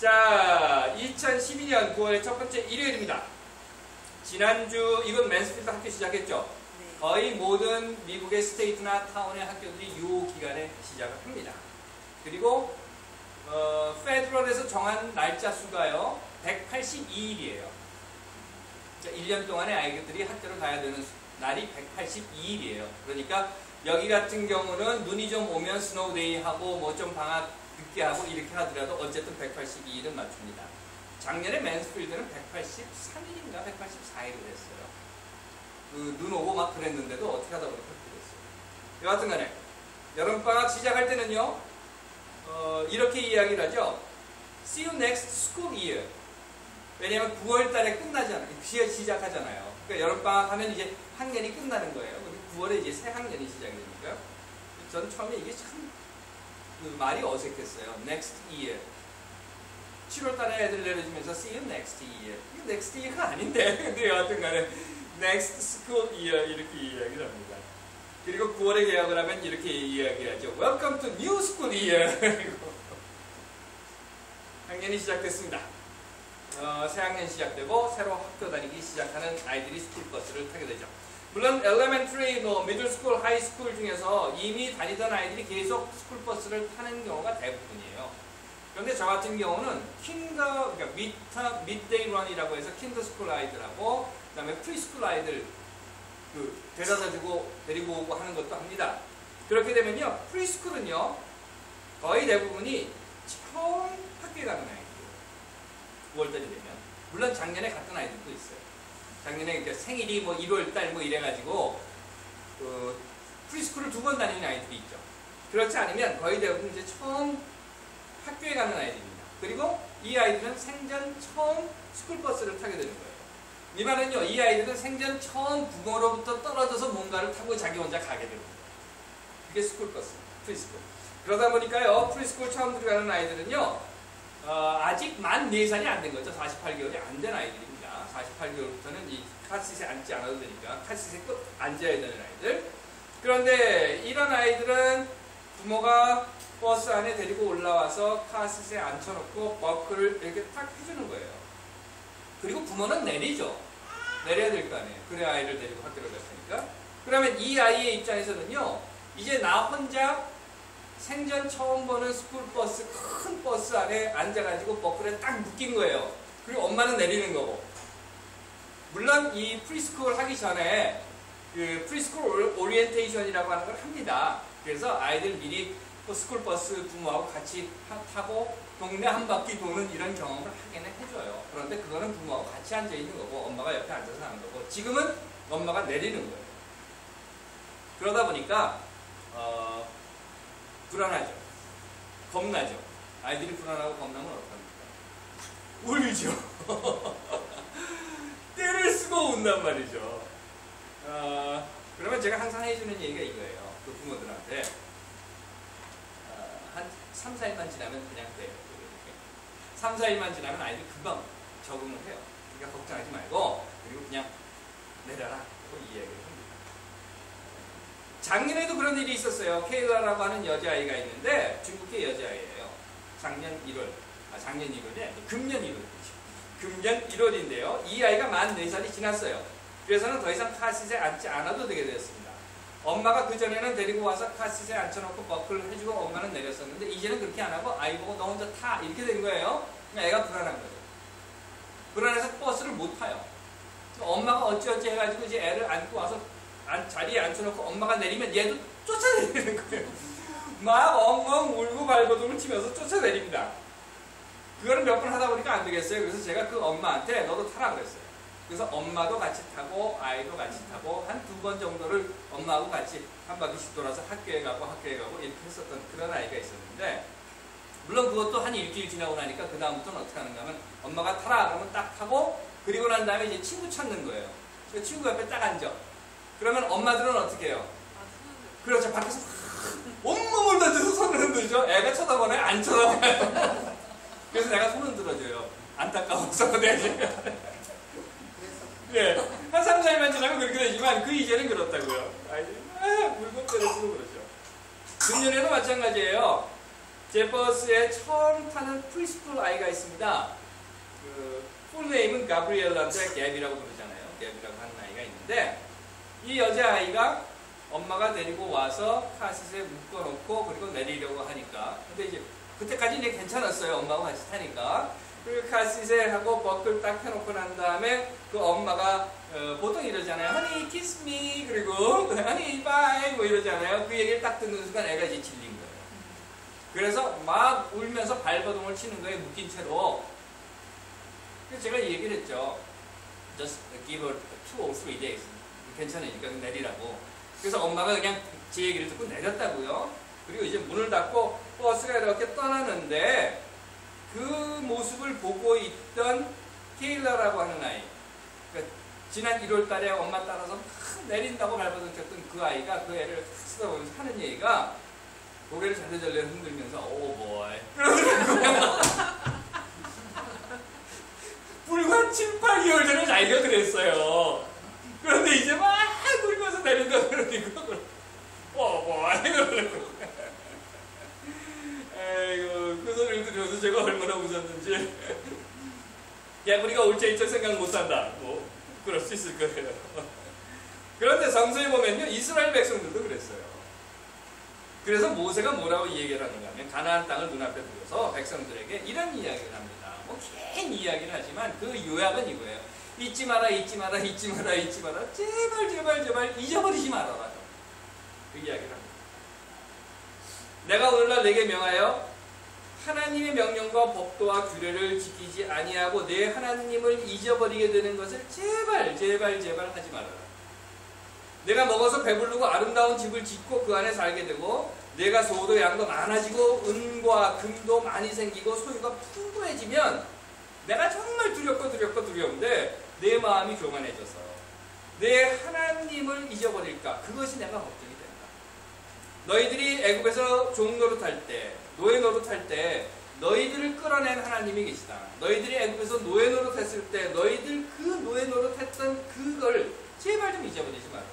자, 2012년 9월 첫 번째 일요일입니다. 지난주 이건 맨스필드 학교 시작했죠. 네. 거의 모든 미국의 스테이트나 타운의 학교들이 이 기간에 시작을 합니다. 그리고 페더럴에서 정한 날짜 수가요 182일이에요. 1년 동안에 아이들이 학교를 가야 되는 날이 182일이에요. 그러니까 여기 같은 경우는 눈이 좀 오면 스노우데이 하고 뭐 좀 방학 늦게 하고 이렇게 하더라도 어쨌든 182일은 맞춥니다. 작년에 맨스필드는 183일인가 184일을 했어요. 눈 오고 막 그랬는데도 어떻게 하다 보니까 그렇게 됐어요. 여하튼 간에 여름방학 시작할 때는요 이렇게 이야기를 하죠. See you next school year. 왜냐면 9월 달에 끝나잖아요. 시작하잖아요. 그러니까 여름방학 하면 이제 학년이 끝나는 거예요. 그리고 9월에 이제 새 학년이 시작이 되니까. 저는 처음에 이게 참 말이 어색했어요. Next year. 7월 달에 애들 내려주면서 See you next year. 이거 next year가 아닌데. 근데 여하튼 간에 next school year 이렇게 이야기를 합니다. 그리고 9월에 개학을 하면 이렇게 이야기하죠. Welcome to new school year. 그리고 학년이 시작됐습니다. 새 학년 시작되고 새로 학교 다니기 시작하는 아이들이 스쿨버스를 타게 되죠. 물론 elementary, middle school, high school 중에서 이미 다니던 아이들이 계속 스쿨버스를 타는 경우가 대부분이에요. 그런데 저 같은 경우는 그러니까 midday run이라고 해서 킨더스쿨 아이들하고 그다음에 프리스쿨 아이들 데려다 주고 데리고 오고 하는 것도 합니다. 그렇게 되면요 프리스쿨은요 거의 대부분이 처음 학교에 가는 아이들 9월달이 되면 물론 작년에 갔던 아이들도 있어요. 작년에 그러니까 생일이 뭐 1월달 뭐 이래가지고 프리스쿨을 2번 다니는 아이들이 있죠. 그렇지 않으면 거의 대부분 이제 처음 학교에 가는 아이들입니다. 그리고 이 아이들은 생전 처음 스쿨버스를 타게 되는 거예요. 이 말은요, 이 아이들은 생전 처음 부모로부터 떨어져서 뭔가를 타고 자기 혼자 가게 되는 거예요. 그게 스쿨버스, 프리스쿨. 그러다 보니까요, 프리스쿨 처음 들어가는 아이들은요, 아직 만 4살이 안 된 거죠. 48개월이 안 된 아이들입니다. 48개월부터는 이 카시트에 앉지 않아도 되니까 카시트에 꼭 앉아야 되는 아이들. 그런데 이런 아이들은 부모가 버스 안에 데리고 올라와서 카시트에 앉혀놓고 버클을 이렇게 딱 해주는 거예요. 그리고 부모는 내리죠. 내려야 될 거 아니에요. 그래 아이를 데리고 학교를 갔으니까. 그러면 이 아이의 입장에서는요. 이제 나 혼자 생전 처음 보는 스쿨버스, 큰 버스 안에 앉아가지고 버클에 딱 묶인 거예요. 그리고 엄마는 내리는 거고. 물론 이 프리스쿨 하기 전에 그 프리스쿨 오리엔테이션이라고 하는 걸 합니다. 그래서 아이들 미리 스쿨버스 부모하고 같이 타고 동네 한 바퀴 도는 이런 경험을 하게는 해줘요. 그런데 그거는 부모하고 같이 앉아있는 거고 엄마가 옆에 앉아서 하는 거고 지금은 엄마가 내리는 거예요. 그러다 보니까 불안하죠. 겁나죠. 아이들이 불안하고 겁나면 어떡합니까? 울죠. 떼를 쓰고 운단 말이죠. 그러면 제가 항상 해주는 얘기가 이거예요. 그 부모들한테 한 3, 4일만 지나면 그냥 돼요. 3, 4일만 지나면 아이들 금방 적응을 해요. 그러니까 걱정하지 말고 그리고 그냥 내려라 하고 이야기를 합니다. 작년에도 그런 일이 있었어요. 케일라라고 하는 여자아이가 있는데 중국계 여자아이예요. 작년 1월이 아니고 금년 1월이죠. 금년 1월인데요. 이 아이가 만 4살이 지났어요. 그래서는 더 이상 카시트에 앉지 않아도 되게 되었습니다. 엄마가 그전에는 데리고 와서 카시트에 앉혀놓고 버클을 해주고 엄마는 내렸었는데 이제는 그렇게 안 하고 아이 보고 너 혼자 타 이렇게 된 거예요. 애가 불안한 거죠. 불안해서 버스를 못 타요. 엄마가 어찌어찌 해가지고 이제 애를 안고 와서 자리에 앉혀놓고 엄마가 내리면 얘도 쫓아내리는 거예요. 막 엉엉 울고 발버둥을 치면서 쫓아내립니다. 그거를 몇 번 하다 보니까 안 되겠어요. 그래서 제가 그 엄마한테 너도 타라 그랬어요. 그래서 엄마도 같이 타고 아이도 같이 타고 한 2번 정도를 엄마하고 같이 한 바퀴씩 돌아서 학교에 가고 이렇게 했었던 그런 아이가 있었는데 물론 그것도 한 일주일 지나고 나니까 그 다음부터는 어떻게 하는가 하면 엄마가 타라 그러면 딱 타고 그리고 난 다음에 이제 친구 찾는 거예요. 그 친구 옆에 딱 앉아. 그러면 엄마들은 어떻게 해요? 그렇죠. 밖에서 온몸을 던져서 손을 흔들죠. 애가 쳐다보나요? 안 쳐다봐요. 그래서 내가 손 흔들어줘요. 안타까워서 네, 한 3, 4일만 지나면 그렇게 되지만 그 이전엔 그렇다고요. 아이들이 막 물고 때려쓰고 그러죠. 금년에도 마찬가지예요. 제 버스에 처음 타는 프리스쿨 아이가 있습니다. 그 풀네임은 가브리엘라인데 갭이라고 부르잖아요. 갭이라고 하는 아이가 있는데 이 여자아이가 엄마가 데리고 와서 카시트에 묶어놓고 그리고 내리려고 하니까 근데 이제 그때까지 이제 괜찮았어요. 엄마가 같이 타니까. 그리고 카시트에 하고 버클 딱 펴놓고 난 다음에 그 엄마가 보통 이러잖아요. 허니 키스 미 그리고 허니 바이 뭐 이러잖아요. 그 얘기를 딱 듣는 순간 애가 이제 질린 거예요. 그래서 막 울면서 발버둥을 치는 거에 묶인 채로. 그래서 제가 이 얘기를 했죠. Just give her 2 or 3 days. 괜찮으니까 내리라고. 그래서 엄마가 그냥 제 얘기를 듣고 내렸다고요. 그리고 이제 문을 닫고 버스가 이렇게 떠나는데 그 모습을 보고 있던 케일라라고 하는 아이, 그러니까 지난 1월 달에 엄마 따라서 내린다고 발버둥 쳤던 그 아이가 그 애를 쓰다보면서 하는 얘기가 고개를 잘래잘래 흔들면서 오 보이 불과 7, 8개월 전에 자기가 그랬어요. 그런데 이제 막 울면서 내린다 그러니까 오 보이 그러고 에이구 그 소리를 들으면서 제가 얼마나 웃었는지 야 우리가 올체이처 생각 못한다 뭐 그럴 수 있을 거예요. 그런데 성서에 보면요 이스라엘 백성들도 그랬어요. 그래서 모세가 뭐라고 얘기를 하는가 하면 가나안 땅을 눈앞에 두고서 백성들에게 이런 이야기를 합니다. 뭐 긴 이야기를 하지만 그 요약은 이거예요. 잊지 마라 잊지 마라 잊지 마라 잊지 마라 제발 제발 제발 잊어버리지 말아라. 그 이야기를 합니다. 내가 오늘날 내게 명하여 하나님의 명령과 법도와 규례를 지키지 아니하고 내 하나님을 잊어버리게 되는 것을 제발 제발 제발 하지 말아라. 내가 먹어서 배부르고 아름다운 집을 짓고 그 안에 살게 되고 내가 소도 양도 많아지고 은과 금도 많이 생기고 소유가 풍부해지면 내가 정말 두렵고 두려운데 내 마음이 교만해져서 내 하나님을 잊어버릴까 그것이 내가 걱정이 된다. 너희들이 애굽에서 종노릇할 때 노예 노릇할 때 너희들을 끌어낸 하나님이 계시다. 너희들이 애굽에서 노예 노릇했을 때 너희들 그 노예 노릇했던 그걸 제발 좀 잊어버리지 말아라.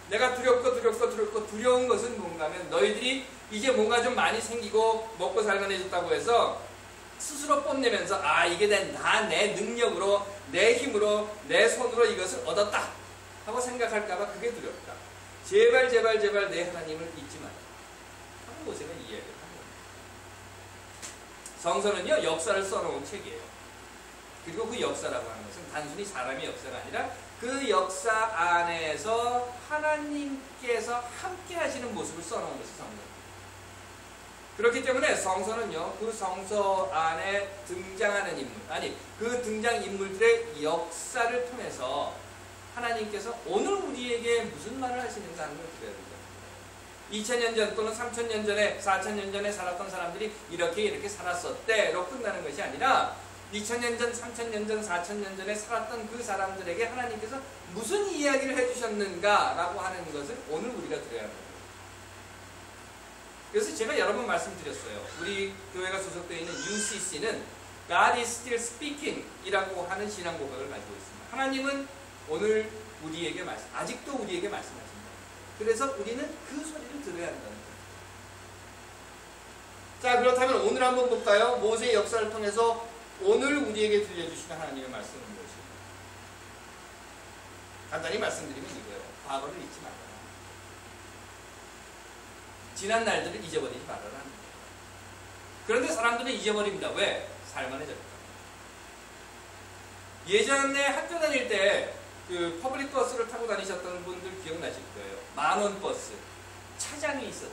내가 두렵고 두려운 것은 뭔가 하면 너희들이 이제 뭔가 좀 많이 생기고 먹고 살만해졌다고 해서 스스로 뽐내면서 아 이게 내 능력으로 내 힘으로 내 손으로 이것을 얻었다 하고 생각할까봐 그게 두렵다. 제발 제발 제발 내 하나님을 잊지 마라 하는 모세가 이 이야기를 하는 겁니다. 성서는요 역사를 써놓은 책이에요. 그리고 그 역사라고 하는 것은 단순히 사람의 역사가 아니라 그 역사 안에서 하나님께서 함께 하시는 모습을 써놓은 것이 성서입니다. 그렇기 때문에 성서는요 그 성서 안에 등장하는 인물 아니 그 등장인물들의 역사를 통해서 하나님께서 오늘 우리에게 무슨 말을 하시는가 하는 걸 들어야 됩니다. 2000년 전 또는 3000년 전에 4000년 전에 살았던 사람들이 이렇게 살았었대로 끝나는 것이 아니라 2000년 전, 3000년 전, 4000년 전에 살았던 그 사람들에게 하나님께서 무슨 이야기를 해주셨는가라고 하는 것을 오늘 우리가 들어야 합니다. 그래서 제가 여러 번 말씀드렸어요. 우리 교회가 소속되어 있는 UCC는 God is still speaking 이라고 하는 신앙 고백을 가지고 있습니다. 하나님은 오늘 우리에게 아직도 우리에게 말씀하십니다. 그래서 우리는 그 소리를 들어야 한다는 거예요. 자, 그렇다면 오늘 한번 볼까요? 모세의 역사를 통해서 오늘 우리에게 들려주시는 하나님의 말씀은 무엇입니까? 간단히 말씀드리면 이거예요. 과거를 잊지 말아라. 지난 날들을 잊어버리지 말아라. 그런데 사람들은 잊어버립니다. 왜? 살만해졌다. 예전에 학교 다닐 때 그 퍼블릭 버스를 타고 다니셨던 분들 기억나실 거예요. 만원 버스. 차장이 있었죠.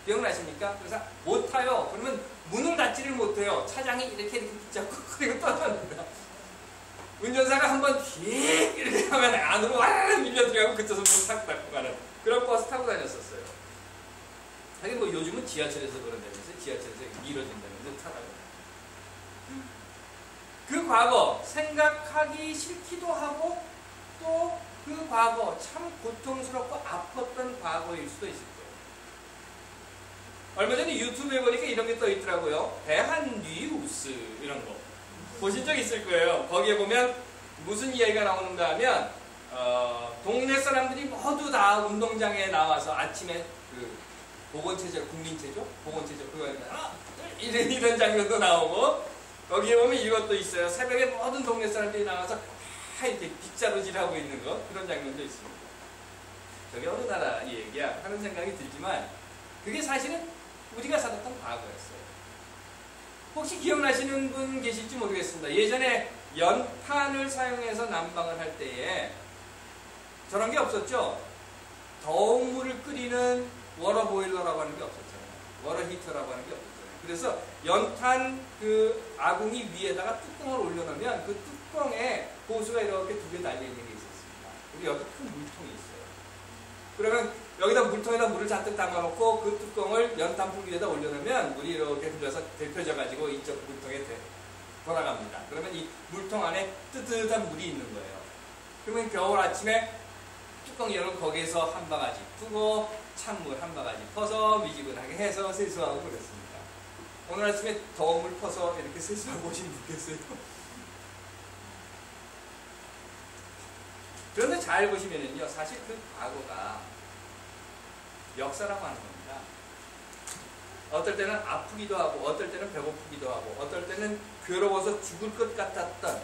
기억나십니까? 그래서 못 타요. 그러면 문을 닫지를 못해요. 차장이 이렇게 붙잡고 그리고 떠납니다. 운전사가 한번 휙 이렇게 하면 안으로 와르르 밀려 들어가고 그쪽에서 문을 탁 닫고 가는 그런 버스 타고 다녔었어요. 하긴 뭐 요즘은 지하철에서 그런다면서 지하철에서 밀어진다면서 타다가 그 과거 생각하기 싫기도 하고 또 그 과거 참 고통스럽고 아팠던 과거일 수도 있을 거예요. 얼마 전에 유튜브에 보니까 이런 게 떠 있더라고요. 대한뉴스 이런 거 보신 적 있을 거예요. 거기에 보면 무슨 이야기가 나오는가 하면 동네 사람들이 모두 다 운동장에 나와서 아침에 그 보건체조, 국민체조, 보건체조 그거 하나 이런 장면도 나오고 거기에 보면 이것도 있어요. 새벽에 모든 동네 사람들이 나와서 이렇게 빗자루질하고 있는 거 그런 장면도 있습니다. 저게 어느 나라 얘기야 하는 생각이 들지만 그게 사실은 우리가 살았던 과거였어요. 혹시 기억나시는 분 계실지 모르겠습니다. 예전에 연탄을 사용해서 난방을 할 때에 저런 게 없었죠. 더운 물을 끓이는 워러 보일러라고 하는 게 없었잖아요. 워러 히터라고 하는 게 없었잖아요. 그래서 연탄 그 아궁이 위에다가 뚜껑을 올려놓으면 그 뚜껑에 호수가 이렇게 두 개 달려있는 게 있었습니다. 그리고 여기 큰 물통이 있어요. 그러면 여기다 물통에다 물을 잔뜩 담아놓고 그 뚜껑을 연탄불 위에다 올려놓으면 물이 이렇게 흘러서 데펴져가지고 이쪽 물통에 돌아갑니다. 그러면 이 물통 안에 뜨뜻한 물이 있는 거예요. 그러면 겨울 아침에 뚜껑 열고 거기에서 한 바가지 푸고 찬물 한 바가지 퍼서 미지근하게 해서 세수하고 그랬습니다. 오늘 아침에 더운 물 퍼서 이렇게 세수하고 오신 분 계세요? 그런데 잘 보시면은요, 사실 그 과거가 역사라고 하는 겁니다. 어떨 때는 아프기도 하고, 어떨 때는 배고프기도 하고, 어떨 때는 괴로워서 죽을 것 같았던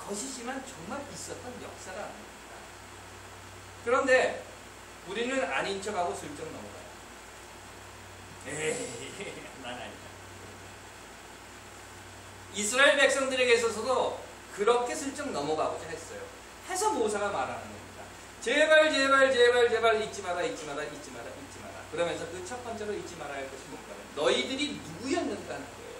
것이지만 정말 있었던 역사라는 겁니다. 그런데 우리는 아닌 척하고 슬쩍 넘어가요. 에이, 난 아니다. 이스라엘 백성들에게 있어서도 그렇게 슬쩍 넘어가고자 했어요. 해서 모세가 말하는 겁니다. 제발 제발 제발 제발 잊지 마라 잊지 마라 잊지 마라 잊지 마라. 그러면서 그 첫 번째로 잊지 말아야 할 것이 뭔가 너희들이 누구였는가 하는 거예요.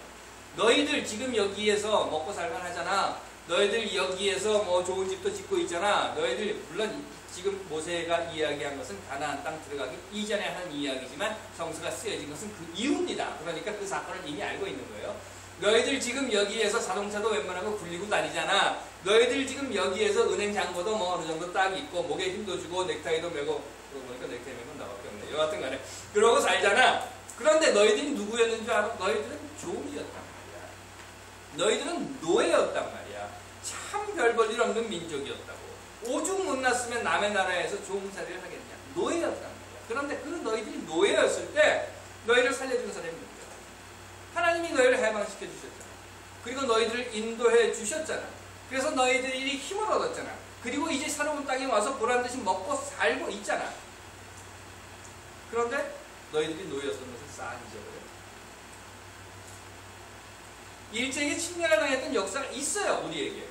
너희들 지금 여기에서 먹고 살만 하잖아. 너희들 여기에서 뭐 좋은 집도 짓고 있잖아. 너희들 물론 지금 모세가 이야기한 것은 가나안 땅 들어가기 이전에 한 이야기지만 성서가 쓰여진 것은 그 이후입니다. 그러니까 그 사건을 이미 알고 있는 거예요. 너희들 지금 여기에서 자동차도 웬만하면 굴리고 다니잖아. 너희들 지금 여기에서 은행 잔고도 뭐 어느 정도 딱 있고 목에 힘도 주고 넥타이도 메고 그러고 보니까 넥타이 메고 나밖에 없네. 여하튼 간에 그러고 살잖아. 그런데 너희들이 누구였는 줄 알아? 너희들은 종이었단 말이야. 너희들은 노예였단 말이야. 참 별 볼 일 없는 민족이었다고. 오죽 못났으면 남의 나라에서 종살이를 하겠냐. 노예였단 말이야. 그런데 그 너희들이 노예였을 때 너희를 살려주는 사람이 누구야? 하나님이 너희를 해방시켜 주셨잖아. 그리고 너희들을 인도해 주셨잖아. 그래서 너희들이 힘을 얻었잖아. 그리고 이제 새로운 땅에 와서 보란듯이 먹고 살고 있잖아. 그런데 너희들이 노예였던 것을 싹 잊어버려. 일제에게 침략을 당했던 역사가 있어요. 우리에게.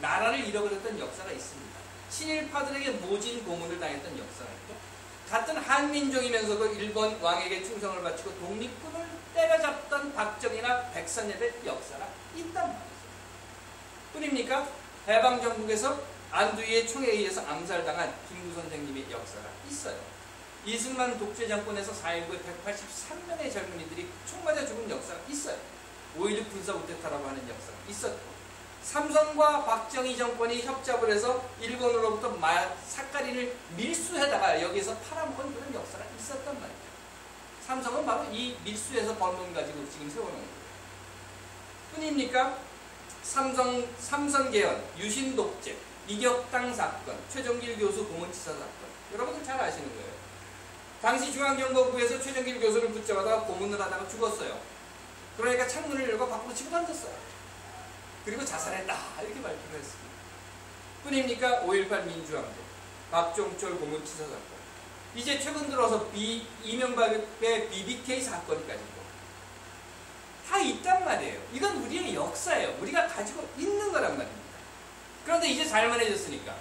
나라를 잃어버렸던 역사가 있습니다. 친일파들에게 모진 고문을 당했던 역사가 있고 같은 한민족이면서도 일본 왕에게 충성을 바치고 독립군을 때려잡던 박정희나 백선엽의 역사가 있단 말이죠. 뿐입니까? 해방정국에서 안두희의 총에 의해서 암살당한 김구 선생님의 역사가 있어요. 이승만 독재정권에서 4.19에 183명의 젊은이들이 총 맞아 죽은 역사가 있어요. 5.16 군사 우테타라고 하는 역사가 있었고 삼성과 박정희 정권이 협잡을 해서 일본으로부터 삭가린을 밀수해다가 여기서 팔아먹은 그런 역사가 있었단 말이죠. 삼성은 바로 이 밀수에서 번 돈 가지고 지금 세워놓은 거예요. 뿐입니까? 삼성개헌, 유신독재, 이격당 사건, 최종길 교수 고문치사 사건. 여러분들 잘 아시는 거예요. 당시 중앙정보부에서 최종길 교수를 붙잡아다가 고문을 하다가 죽었어요. 그러니까 창문을 열고 밖으로 치고 던졌어요. 그리고 자살했다 이렇게 발표를 했습니다. 뿐입니까? 5.18 민주항쟁, 박종철 고문치사 사건, 이제 최근 들어서 이명박의 BBK 사건까지도 다 있단 말이에요. 이건 우리의 역사예요. 우리가 가지고 있는 거란 말입니다. 그런데 이제 잘만해졌으니까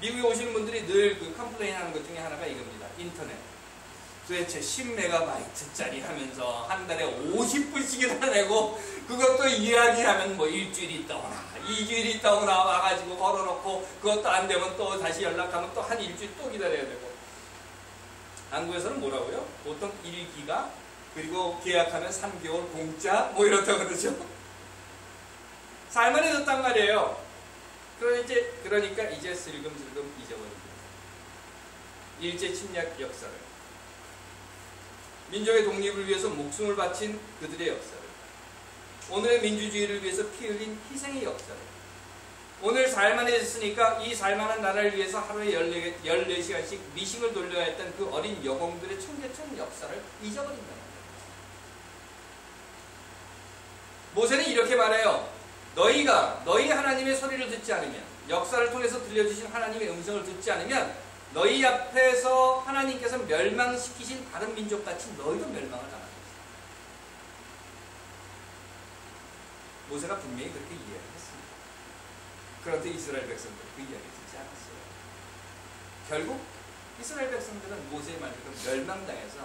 미국에 오시는 분들이 늘 그 컴플레인 하는 것 중에 하나가 이겁니다. 인터넷. 도대체 10MB짜리 하면서 한 달에 50불씩이나 내고 그것도 이야기하면 뭐 일주일이 있다 오나 2주일이 있다 오나 와가지고 걸어놓고 그것도 안 되면 또 다시 연락하면 또 한 일주일 또 기다려야 되고. 한국에서는 뭐라고요? 보통 1기가 그리고 계약하면 3개월 공짜 뭐 이렇다고 그러죠. 살만해졌단 말이에요. 그러니까 이제 슬금슬금 잊어버립니다. 일제 침략 역사를, 민족의 독립을 위해서 목숨을 바친 그들의 역사를, 오늘의 민주주의를 위해서 피 흘린 희생의 역사를, 오늘 살만해졌으니까 이 살만한 나라를 위해서 하루에 14시간씩 미싱을 돌려야 했던 그 어린 여공들의 청계천 역사를 잊어버린다. 모세는 이렇게 말해요. 너희 하나님의 소리를 듣지 않으면, 역사를 통해서 들려주신 하나님의 음성을 듣지 않으면 너희 앞에서 하나님께서 멸망시키신 다른 민족같이 너희도 멸망을 당한다. 모세가 분명히 그렇게 이해를 했습니다. 그런데 이스라엘 백성들은 그 이야기를 듣지 않았어요. 결국 이스라엘 백성들은 모세의 말대로 멸망당해서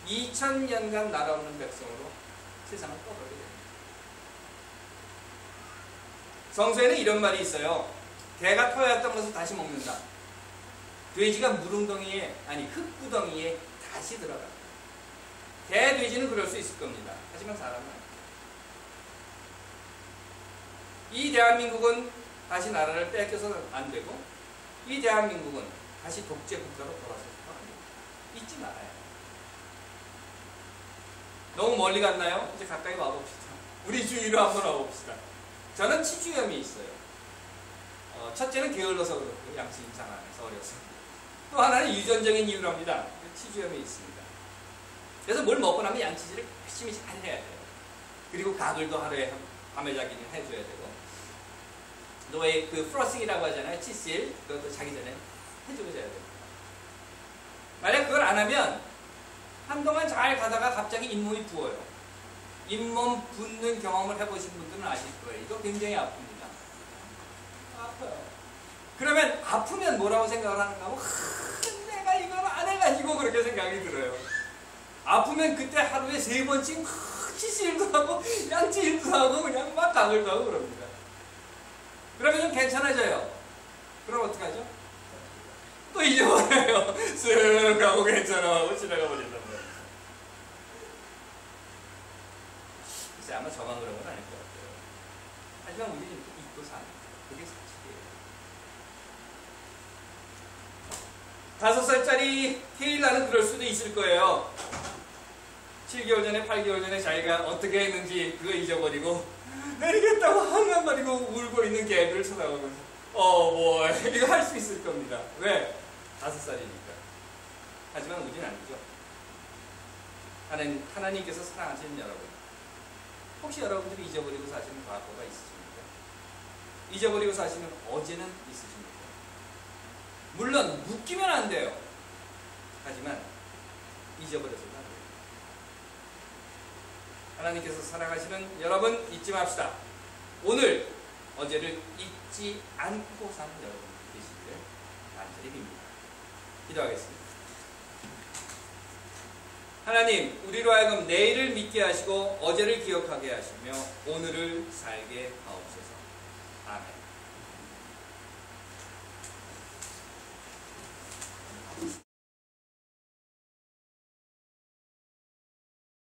2000년간 날아오는 백성으로 세상을 떠돌게 됩니다. 성서에는 이런 말이 있어요. 개가 토해왔던 것을 다시 먹는다. 돼지가 물웅덩이에, 아니 흙구덩이에 다시 들어간다. 개, 돼지는 그럴 수 있을 겁니다. 하지만 사람은 이 대한민국은 다시 나라를 뺏겨서는 안 되고, 이 대한민국은 다시 독재 국가로 돌아서서도 안 됩니다. 잊지 말아요. 너무 멀리 갔나요? 이제 가까이 와봅시다. 우리 주위로 한번 와봅시다. 저는 치주염이 있어요. 첫째는 게을러서 그렇고, 양치 잘 안 해서 어려서. 또 하나는 유전적인 이유로 합니다. 치주염이 있습니다. 그래서 뭘 먹고 나면 양치질을 열심히 잘 해야 돼요. 그리고 가글도 하루에 밤에 자기는 해줘야 되고, 또 왜 그 플러싱이라고 하잖아요. 칫실, 그것도 자기 전에 해주고 자야 됩니다. 만약 그걸 안 하면 한동안 잘 가다가 갑자기 잇몸이 부어요. 잇몸 붓는 경험을 해보신 분들은 아실 거예요. 이거 굉장히 아픕니다. 아파요. 그러면 아프면 뭐라고 생각을 하는가 하고, 내가 이걸 안 해가지고 그렇게 생각이 들어요. 아프면 그때 하루에 3번씩 칫실도 하고 양치질도 하고 그냥 막 가글도 하고 그럽니다. 그러면 좀 괜찮아져요. 그럼 어떡하죠? 또 잊어버려요. 쓱 하고 괜찮아 하고 지나가 버린단 말이에요. 글쎄 아마 저만 그런 건 아닐 것 같아요. 하지만 우리는 이렇게 잊고 사는 그게 사실이에요. 5살짜리 테일라는 그럴 수도 있을 거예요. 7개월 전에 8개월 전에 자기가 어떻게 했는지 그거 잊어버리고 내리겠다고 한단 말이고 울고 있는 개들을 쳐다보면서 뭐 이거 할 수 있을 겁니다. 왜? 5살이니까. 하지만 우리는 아니죠. 하나님께서 사랑하시는 여러분, 혹시 여러분들이 잊어버리고 사시는 과거가 있으십니까? 잊어버리고 사시는 어제는 있으십니까? 물론 묶이면 안 돼요. 하지만 잊어버려서는 안 돼요. 하나님께서 사랑하시는 여러분, 잊지 맙시다. 오늘 어제를 잊지 않고 사는 여러분 되시기를 간절히 빕니다. 기도하겠습니다. 하나님, 우리로 하여금 내일을 믿게 하시고 어제를 기억하게 하시며 오늘을 살게 하옵소서. 아멘.